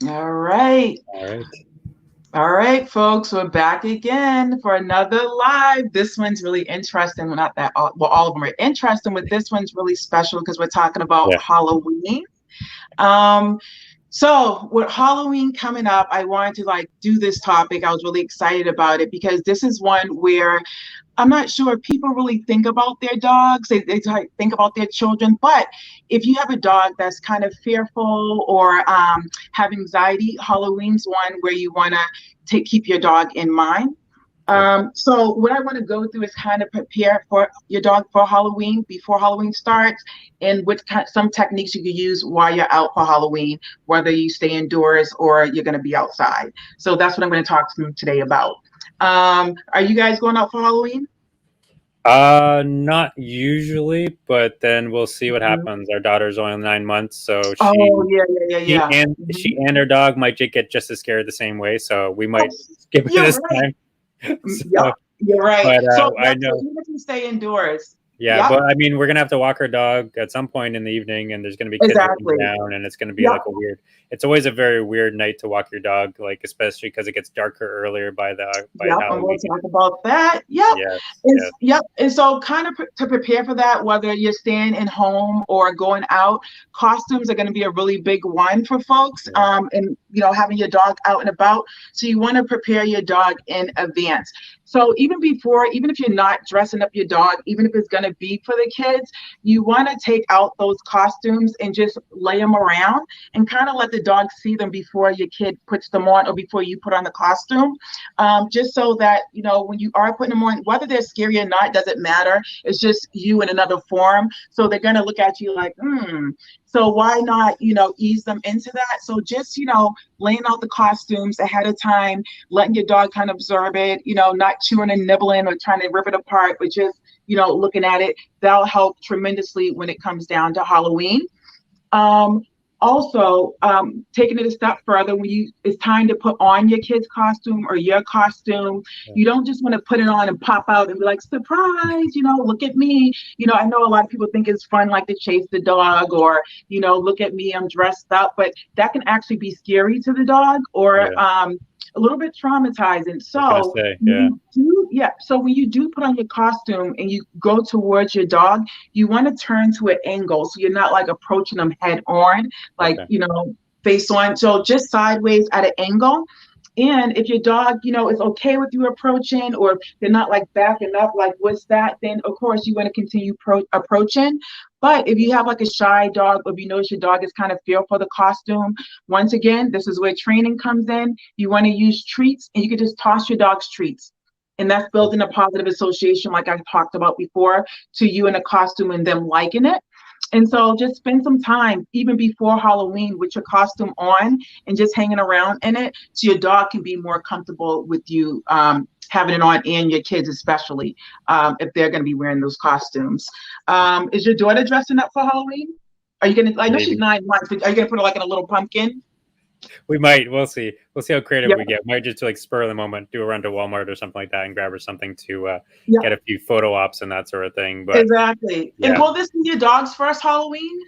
All right. All right. All right, folks, we're back again for another live. This one's really interesting. Well, not that all, well, all of them are interesting, but this one's really special because we're talking about Yeah. Halloween. Um, so with Halloween coming up, I wanted to do this topic. I was really excited about it because this is one where I'm not sure people really think about their dogs. They think about their children. But if you have a dog that's kind of fearful or have anxiety, Halloween's one where you want to keep your dog in mind. Yeah. So what I want to go through is kind of prepare for your dog for Halloween before Halloween starts, and some techniques you can use while you're out for Halloween, whether you stay indoors or you're going to be outside. So that's what I'm going to talk to you today about. Are you guys going out for Halloween? Not usually, but then we'll see what Mhm. happens. Our daughter's only 9 months, so Oh, yeah, yeah, yeah, she yeah. and Mhm. she and her dog might get just as scared the same way. So we Oh, might skip it you're this right. time. So, Yep, you're right. but So, I yep, so know. even if you stay indoors, Yeah, yep, but I mean, we're gonna have to walk our dog at some point in the evening, and there's gonna be kids running exactly. around, and it's gonna be Yep, like a weird. It's always a very weird night to walk your dog, like especially because it gets darker earlier by yep, and we'll Halloween. talk about that. Yep, Yes, and yes, yep, and so kind of to prepare for that, whether you're staying in home or going out, costumes are going to be a really big one for folks. yeah, And having your dog out and about, so you want to prepare your dog in advance. So even before, even if you're not dressing up your dog, even if it's going to be for the kids, you want to take out those costumes and just lay them around and kind of let the dog see them before your kid puts them on or before you put on the costume, just so that when you are putting them on, whether they're scary or not doesn't matter. It's just you in another form, so they're going to look at you like, so why not ease them into that. So just laying out the costumes ahead of time, letting your dog kind of observe it, not chewing and nibbling or trying to rip it apart, but just looking at it. That'll help tremendously when it comes down to Halloween. um, Also, taking it a step further, when it's time to put on your kid's costume or your costume, yeah. you don't just want to put it on and pop out and be like, surprise, look at me. I know a lot of people think it's fun, like to chase the dog or, look at me, I'm dressed up, but that can actually be scary to the dog or Yeah. a little bit traumatizing. I was gonna So say, when yeah. you do, yeah. So when you do put on your costume and you go towards your dog, you want to turn to an angle so you're not like approaching them head on, like Okay. face on. So just sideways at an angle. And if your dog, is okay with you approaching, or they're not like backing up, like what's that? Then of course you want to continue approaching. But if you have like a shy dog, or if you notice your dog is kind of fearful of the costume, once again, this is where training comes in. You want to use treats, and you can just toss your dog's treats. And that's building a positive association, like I talked about before, to you in a costume and them liking it. And so just spend some time, even before Halloween, with your costume on and just hanging around in it so your dog can be more comfortable with you having it on, and your kids, especially if they're going to be wearing those costumes. Is your daughter dressing up for Halloween? Are you going to, I know she's Maybe 9 months, but are you going to put her like in a little pumpkin? we might. We'll see. We'll see how creative Yep, we get. Might just like spur of the moment, do a run to Walmart or something like that, and grab her something to yep, get a few photo ops and that sort of thing. But exactly. And yeah, will this be your dog's first Halloween?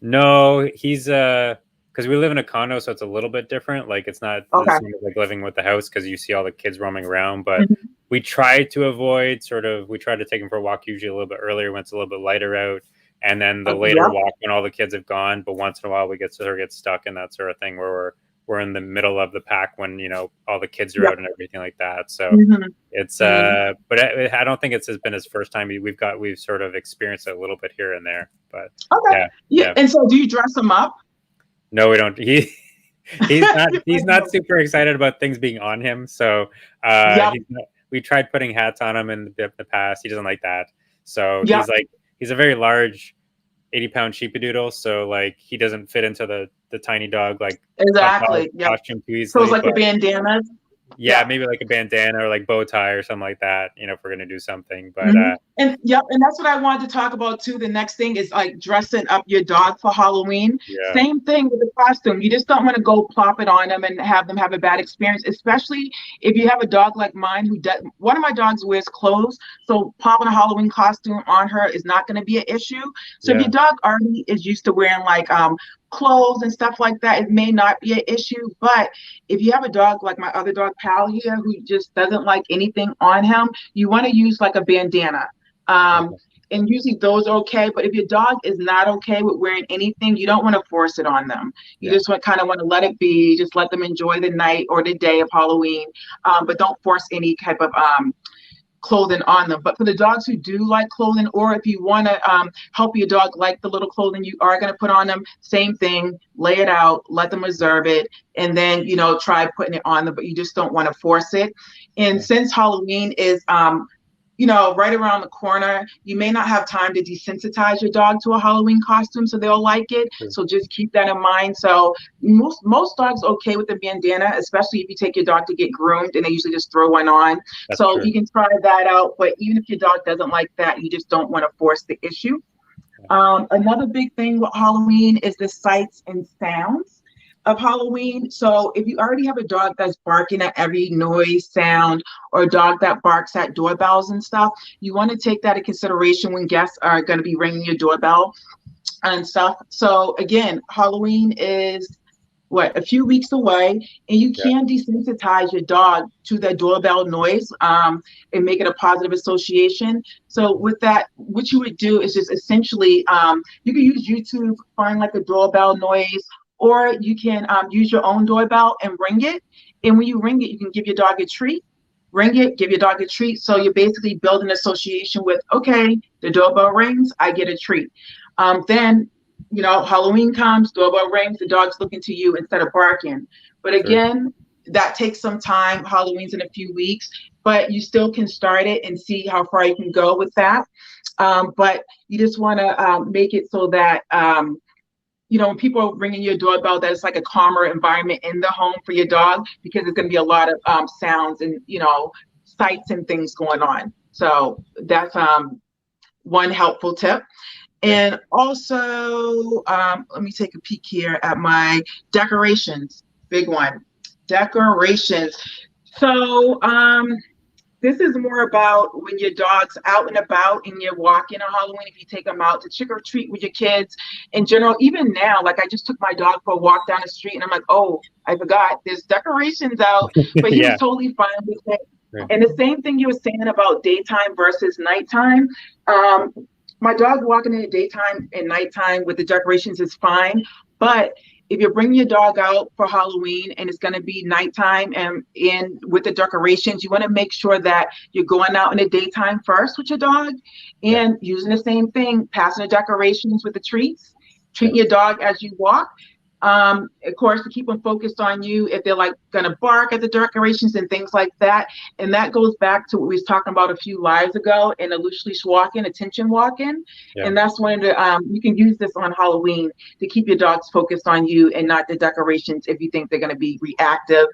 no, he's because we live in a condo, so it's a little bit different. Like it's not the Okay. same as like living with the house because you see all the kids roaming around. But Mhm. we try to avoid we try to take him for a walk usually a little bit earlier when it's a little bit lighter out, and then the later Yep. walk when all the kids have gone. But once in a while we get stuck in that sort of thing where we're in the middle of the pack when all the kids are Yep. out and everything like that. So Hmm. it's Hmm. but I don't think it's has been his first time. We've sort of experienced it a little bit here and there, but Okay. yeah, Yeah. yeah. And so do you dress them up? No, we don't. He's not super excited about things being on him. So Yep. we tried putting hats on him in the past. He doesn't like that. So Yep. he's a very large 80-pound sheepadoodle. So like he doesn't fit into the tiny dog like Exactly. Yep. costume too So it's easily. like the But bandanas. yeah, Yep. maybe like a bandana or like bow tie or something like that, if we're gonna do something. But Mhm. And yep, and that's what I wanted to talk about too. The next thing is like dressing up your dog for Halloween. yeah, Same thing with the costume. You just don't want to go plop it on them and have them have a bad experience, especially if you have a dog like mine who does. One of my dogs wears clothes, so popping a Halloween costume on her is not going to be an issue. So if yeah, your dog already is used to wearing like clothes and stuff like that, it may not be an issue. But if you have a dog like my other dog, Pal, here, who just doesn't like anything on him, you want to use like a bandana. Okay. And usually those are okay. But if your dog is not okay with wearing anything, you don't want to force it on them. You Yeah. just kind of want to let it be, just let them enjoy the night or the day of Halloween. But don't force any type of clothing on them. But for the dogs who do like clothing, or if you want to help your dog like the little clothing you are going to put on them, same thing, lay it out, let them observe it, and then, try putting it on them, but you just don't want to force it. And since Halloween is right around the corner, you may not have time to desensitize your dog to a Halloween costume so they'll like it. True. So just keep that in mind. So most dogs okay with the bandana, especially if you take your dog to get groomed and they usually just throw one on. That's so true. You can try that out. But even if your dog doesn't like that, you just don't want to force the issue. Another big thing with Halloween is the sights and sounds of Halloween. So if you already have a dog that's barking at every noise, sound, or a dog that barks at doorbells and stuff, you want to take that into consideration when guests are going to be ringing your doorbell and stuff. So again, Halloween is a few weeks away, and you can desensitize your dog to the doorbell noise and make it a positive association. So with that, what you would do is just essentially you can use YouTube, find like a doorbell noise, or you can use your own doorbell and ring it. And when you ring it, you can give your dog a treat. Ring it, give your dog a treat. So you're basically building association with, okay, the doorbell rings, I get a treat. Then, Halloween comes, doorbell rings, the dog's looking to you instead of barking. But again, that takes some time. Halloween's in a few weeks, but you still can start it and see how far you can go with that. But you just want to make it so that when people are ringing your doorbell, that it's like a calmer environment in the home for your dog, because there's going to be a lot of sounds and, sights and things going on. So that's one helpful tip. And also, let me take a peek here at my decorations. Big one, decorations. So this is more about when your dog's out and about and you're walking on Halloween, if you take them out to trick or treat with your kids. In general, even now, like I just took my dog for a walk down the street and I'm like, oh, I forgot, there's decorations out, but he was totally fine with it. And the same thing you were saying about daytime versus nighttime. My dog walking in the daytime and nighttime with the decorations is fine, but if you're bringing your dog out for Halloween and it's going to be nighttime and with the decorations, you want to make sure that you're going out in the daytime first with your dog and using the same thing, passing the decorations with the treats, treating your dog as you walk. Of course, to keep them focused on you if they're like going to bark at the decorations and things like that. And that goes back to what we was talking about a few lives ago in a loose leash walking, attention walking. And that's when you can use this on Halloween to keep your dogs focused on you and not the decorations if you think they're going to be reactive.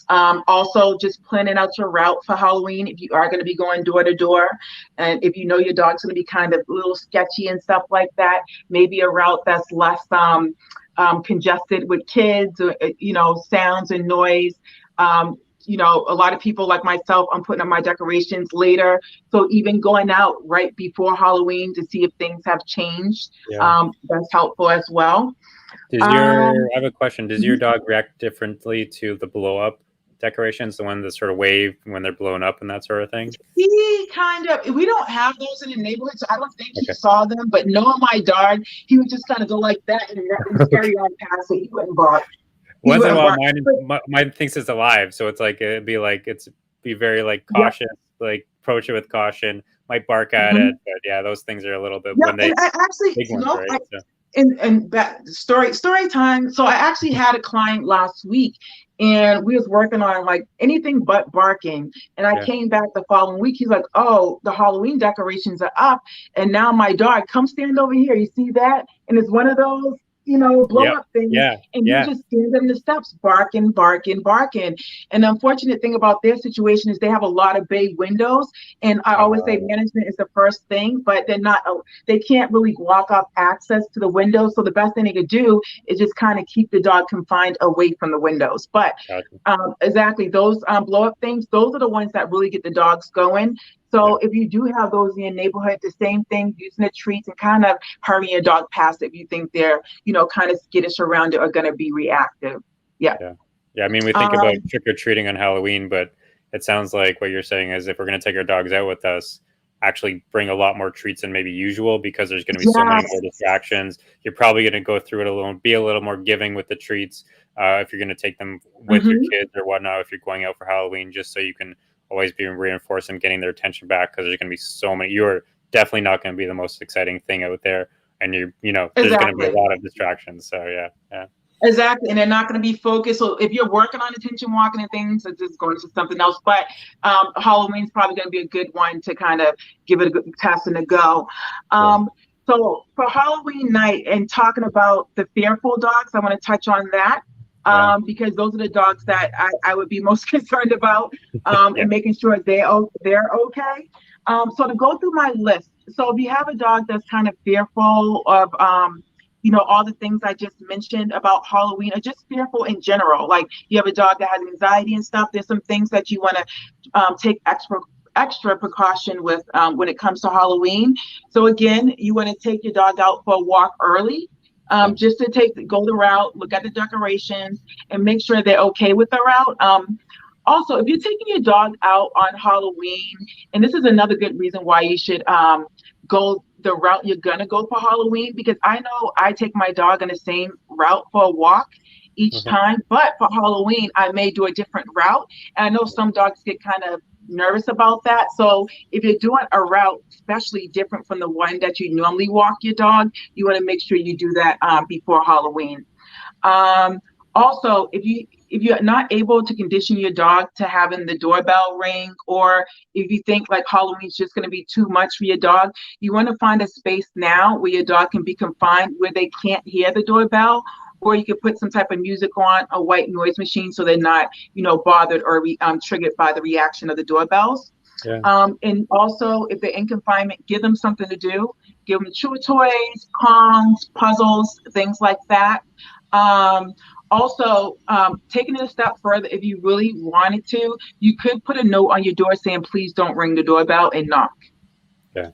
Also, just planning out your route for Halloween if you are going to be going door to door. And if you know your dog's going to be kind of a little sketchy and stuff like that, maybe a route that's less congested with kids, or, sounds and noise. A lot of people like myself, I'm putting up my decorations later. So even going out right before Halloween to see if things have changed, that's helpful as well. I have a question. Does your dog react differently to the blow up decorations, the one that sort of wave when they're blown up and that sort of thing? We don't have those in the neighborhood, so I don't think he saw them, but knowing my dog, he would just kind of go like that and carry on past it. He wouldn't bark. Once in a while, mine thinks it's alive, so it's like it'd be very like cautious, like approach it with caution. Might bark at it, but those things are a little bit when they big ones, right? And that story time. So I actually had a client last week and we was working on like anything but barking. And I came back the following week. He's like, oh, the Halloween decorations are up. And now my dog, come stand over here. You see that? And it's one of those, blow up things. And you just stand in the steps, barking. And the unfortunate thing about their situation is they have a lot of bay windows. And I always say management is the first thing, but they can't really block off access to the windows. So the best thing they could do is just kind of keep the dog confined away from the windows. But exactly, those blow up things, those are the ones that really get the dogs going. So if you do have those in your neighborhood, the same thing, using the treats and kind of hurrying your dog past if you think they're, kind of skittish around it or going to be reactive. Yeah. I mean, we think about trick-or-treating on Halloween, but it sounds like what you're saying is if we're going to take our dogs out with us, actually bring a lot more treats than maybe usual, because there's going to be so many more distractions. You're probably going to go through it alone, be a little more giving with the treats if you're going to take them with your kids or whatnot, if you're going out for Halloween, just so you can always be reinforcing getting their attention back, because there's going to be so many. You're definitely not going to be the most exciting thing out there, and there's going to be a lot of distractions. So Exactly, and they're not going to be focused. So if you're working on attention walking and things, it's just going to something else. But Halloween's probably going to be a good one to kind of give it a good test and a go. So for Halloween night, and talking about the fearful dogs, I want to touch on that. Because those are the dogs that I would be most concerned about, and making sure they're okay. So to go through my list. So if you have a dog that's kind of fearful of, all the things I just mentioned about Halloween, or just fearful in general, like you have a dog that has anxiety and stuff, there's some things that you want to take extra precaution with when it comes to Halloween. So again, you want to take your dog out for a walk early. Just to go the route, look at the decorations, and make sure they're okay with the route. Also, if you're taking your dog out on Halloween, and this is another good reason why you should go the route you're gonna go for Halloween, because I know I take my dog on the same route for a walk each time, but for Halloween I may do a different route, and I know some dogs get kind of nervous about that. So if you're doing a route especially different from the one that you normally walk your dog, you want to make sure you do that before Halloween. Also, if you're not able to condition your dog to having the doorbell ring, or if you think like Halloween's just going to be too much for your dog, you want to find a space now where your dog can be confined, where they can't hear the doorbell, or you could put some type of music on, a white noise machine, so they're not, bothered or triggered by the reaction of the doorbells. And also, if they're in confinement, give them something to do. Give them chew toys, Kongs, puzzles, things like that. Also, taking it a step further, if you really wanted to, you could put a note on your door saying, please don't ring the doorbell, and knock.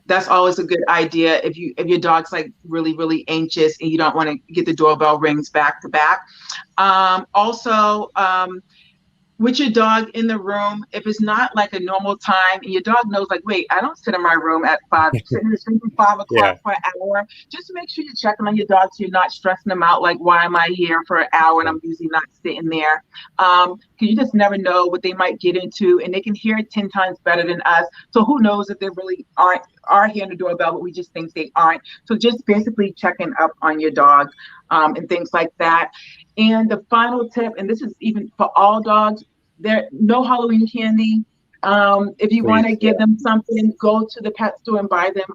That's always a good idea if your dog's like really, really anxious and you don't want to get the doorbell rings back to back. Also, with your dog in the room, if it's not like a normal time and your dog knows like, wait, I don't sit in my room at 5 o'clock for an hour, just make sure you're checking on your dog so you're not stressing them out. Like, why am I here for an hour and I'm usually not sitting there? Because you just never know what they might get into, and they can hear it 10 times better than us. So who knows if they really are hearing the doorbell, but we just think they aren't. So just basically checking up on your dog and things like that. And the final tip, and this is even for all dogs, there no Halloween candy. If you want to give them something, go to the pet store and buy them,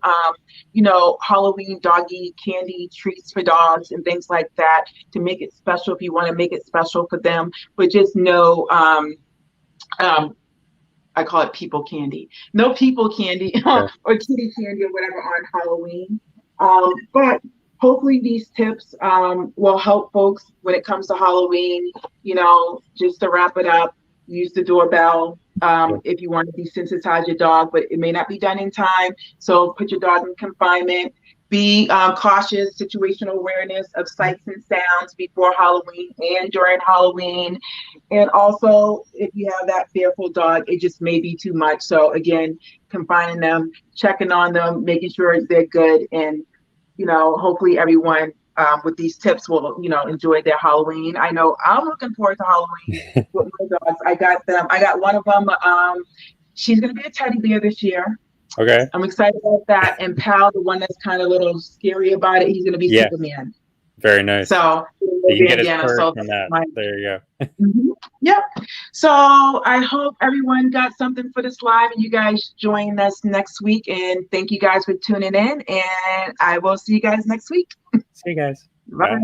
Halloween doggy candy treats for dogs and things like that to make it special if you want to make it special for them. But just no, I call it people candy. No people candy or kitty candy or whatever on Halloween. But hopefully these tips will help folks when it comes to Halloween. Just to wrap it up, use the doorbell if you want to desensitize your dog, but it may not be done in time. So put your dog in confinement. Be cautious, situational awareness of sights and sounds before Halloween and during Halloween. And also, if you have that fearful dog, it just may be too much. So again, confining them, checking on them, making sure they're good, and hopefully everyone with these tips will, enjoy their Halloween. I know I'm looking forward to Halloween with my dogs. I got one of them. She's going to be a teddy bear this year. Okay. I'm excited about that. And Pal, the one that's kind of a little scary about it, he's going to be Superman. Very nice. So you can get his purse from that. There you go. Yep. So I hope everyone got something for this live, and you guys join us next week. And thank you guys for tuning in. And I will see you guys next week. See you guys. Bye.